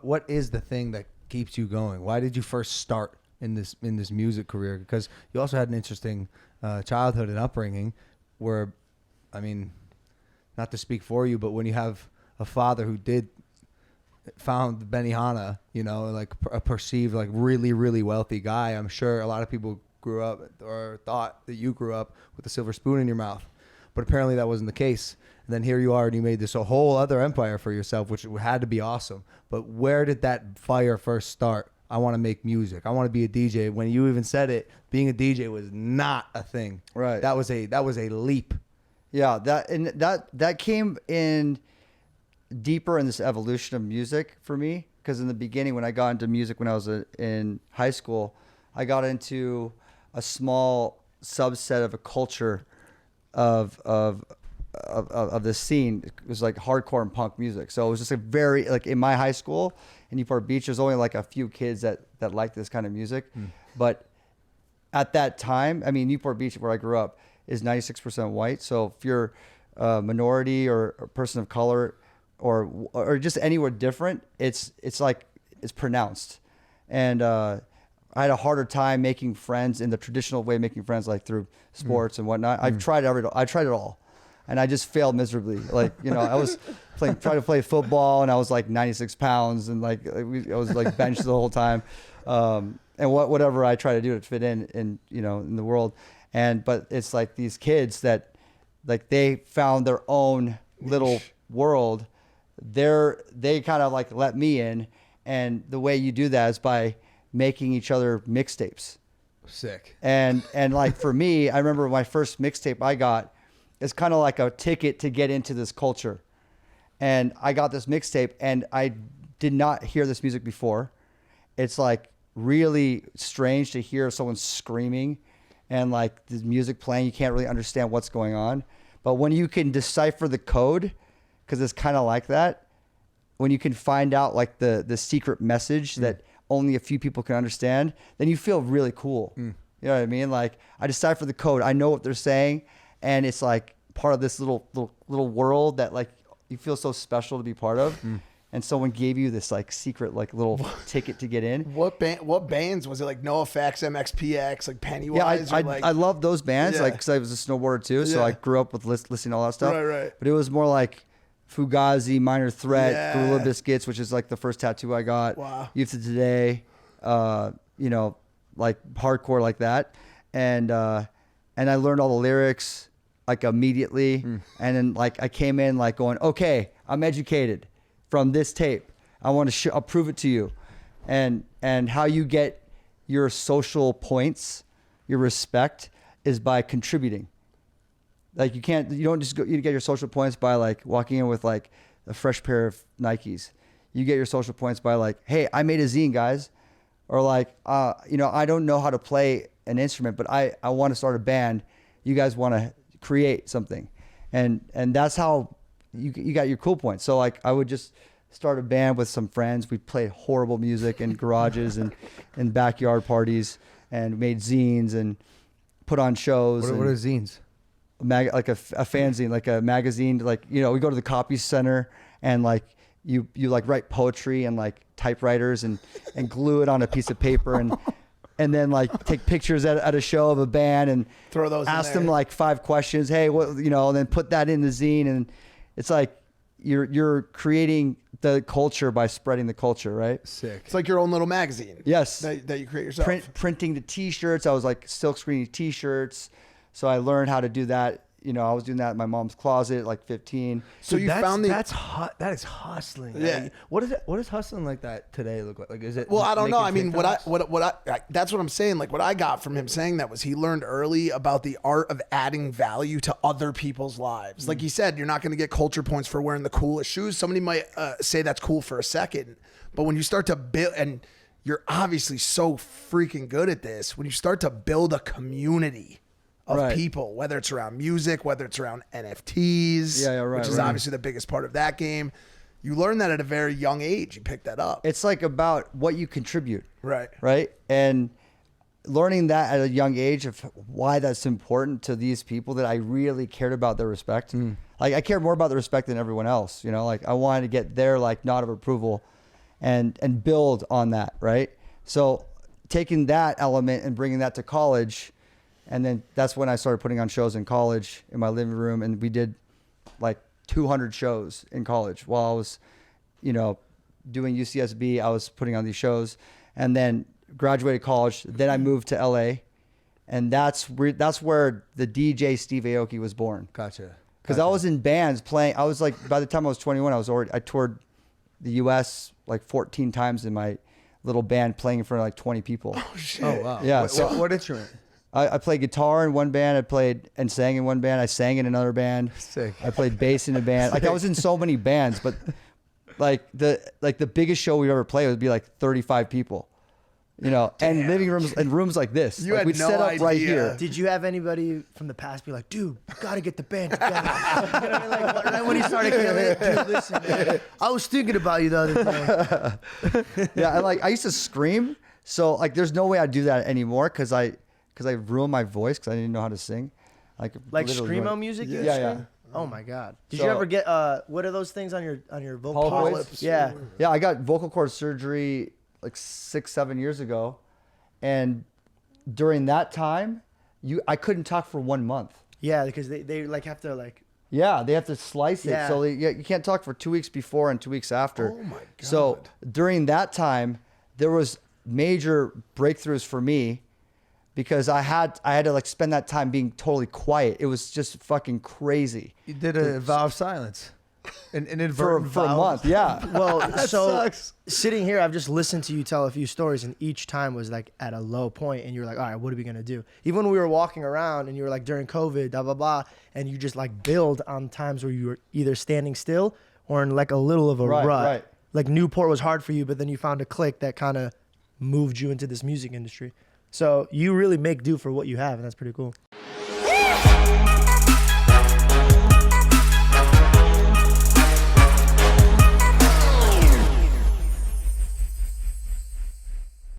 What is the thing that keeps you going? Why did you first start in this music career? Because you also had an interesting childhood and upbringing where, I mean, not to speak for you, but when you have a father who found Benihana, you know, like a perceived like really, really wealthy guy, I'm sure a lot of people grew up or thought that you grew up with a silver spoon in your mouth. But apparently that wasn't the case. And then here you are and you made this a whole other empire for yourself, which had to be awesome. But where did that fire first start? I want to make music. I want to be a DJ. When you even said it, being a DJ was not a thing. Right. That was a leap. Yeah, that came in deeper in this evolution of music for me. Because in the beginning, when I got into music when I was in high school, I got into a small subset of a culture of this scene. It was like hardcore and punk music. So it was just a very, like in my high school in Newport Beach, there's only like a few kids that liked this kind of music. But at that time, I mean, Newport Beach, where I grew up, is 96% white. So if you're a minority or a person of color or just anywhere different, it's pronounced. And I had a harder time making friends in the traditional way of making friends, like through sports and whatnot. I tried it all. And I just failed miserably. Like, you know, I was trying to play football and I was like 96 pounds and like, I was like benched the whole time. And whatever I try to do to fit in, you know, in the world. But it's like these kids that like they found their own little world. They kind of like let me in. And the way you do that is by making each other mixtapes. Sick. And like for me, I remember my first mixtape I got, it's kind of like a ticket to get into this culture. And I got this mixtape and I did not hear this music before. It's like really strange to hear someone screaming and like the music playing. You can't really understand what's going on. But when you can decipher the code, because it's kind of like that, when you can find out like the secret message that only a few people can understand, then you feel really cool. You know what I mean? Like I decipher the code. I know what they're saying. And it's like part of this little world that like you feel so special to be part of. And someone gave you this like secret like little ticket to get in. What bands was it? Like NoFX, MXPX, like Pennywise? Yeah, I love those bands, like because I was a snowboarder too, so I grew up with listening to all that stuff. Right. But it was more like Fugazi, Minor Threat, Gorilla Biscuits, which is like the first tattoo I got. Wow. Youth of Today, you know, like hardcore like that, and I learned all the lyrics like immediately, and then like I came in like going, okay, I'm educated from this tape. I want to I'll prove it to you, and how you get your social points, your respect is by contributing. Like you don't just you get your social points by like walking in with like a fresh pair of Nikes. You get your social points by like, hey, I made a zine, guys, or like, you know, I don't know how to play an instrument, but I want to start a band. You guys want to create something, and that's how you got your cool points. So like I would just start a band with some friends. We played horrible music in garages and in backyard parties, and made zines and put on shows. What are zines? Like a fanzine, like a magazine. Like, you know, we go to the copy center and like you like write poetry and like typewriters and glue it on a piece of paper and then like take pictures at a show of a band and throw those ask in there. them like 5 questions. Hey, what, you know, and then put that in the zine. And it's like you're creating the culture by spreading the culture, right? Sick. It's like your own little magazine. Yes. That you create yourself. Printing the t-shirts. I was like silk screening t-shirts. So I learned how to do that. You know, I was doing that in my mom's closet at like 15. So you found that is hustling. Yeah. Like, what is hustling like that today look like? Like, is it? Well, I don't know. I mean, TikToks? what I that's what I'm saying. Like what I got from him saying that was he learned early about the art of adding value to other people's lives. Like he said, you're not going to get culture points for wearing the coolest shoes. Somebody might say that's cool for a second, but when you start to build, and you're obviously so freaking good at this, when you start to build a community of people, whether it's around music, whether it's around NFTs, which is obviously the biggest part of that game. You learn that at a very young age. You pick that up. It's like about what you contribute. Right. And learning that at a young age of why that's important to these people that I really cared about their respect. Like I cared more about the respect than everyone else, you know, like I wanted to get their like nod of approval. and build on that, right? So taking that element and bringing that to college, and then that's when I started putting on shows in college in my living room, and we did like 200 shows in college while I was, you know, doing UCSB. I was putting on these shows, and then graduated college. Then I moved to LA, and that's where the DJ Steve Aoki was born. Gotcha. Because I was in bands playing. I was like, by the time I was 21, I toured the U.S. like 14 times in my little band, playing in front of like 20 people. Oh shit! Oh wow. Yeah. What instrument? I played guitar in one band. I played and sang in one band. I sang in another band. Sick. I played bass in a band. Like I was in so many bands, but like the biggest show we ever played would be like 35 people, you know, and living rooms and rooms like this. You like had we'd no set up right idea. here. Did you have anybody from the past be like, dude, you gotta get the band together? You know what I mean? Like, right when he started killing it, dude, listen, man, I was thinking about you the other day. Yeah, I used to scream. So like, there's no way I'd do that anymore because I ruined my voice because I didn't know how to sing. Like literally Screamo ruined- music? Yeah, you yeah. scream? Oh my God! Did So- you ever get what are those things on your vocal Polyps? cords? Yeah. Yeah, I got vocal cord surgery like 6-7 years ago, and during that time, I couldn't talk for 1 month. Yeah, because they like have to like. Yeah, they have to slice it, Yeah. so you can't talk for 2 weeks before and 2 weeks after. Oh my God. So during that time, there was major breakthroughs for me because I had to like spend that time being totally quiet. It was just fucking crazy You did a vow of silence. An for inadvertent a vow. month. Yeah. Well, That so sucks. sitting here, I've just listened to you tell a few stories, and each time was like at a low point, and you were like, all right, what are we gonna do? Even when we were walking around, and you were like during COVID, blah blah blah, and you just like build on times where you were either standing still or in like a little of a Right, rut. right. Like Newport was hard for you, but then you found a click that kind of moved you into this music industry. So you really make do for what you have, and that's pretty cool.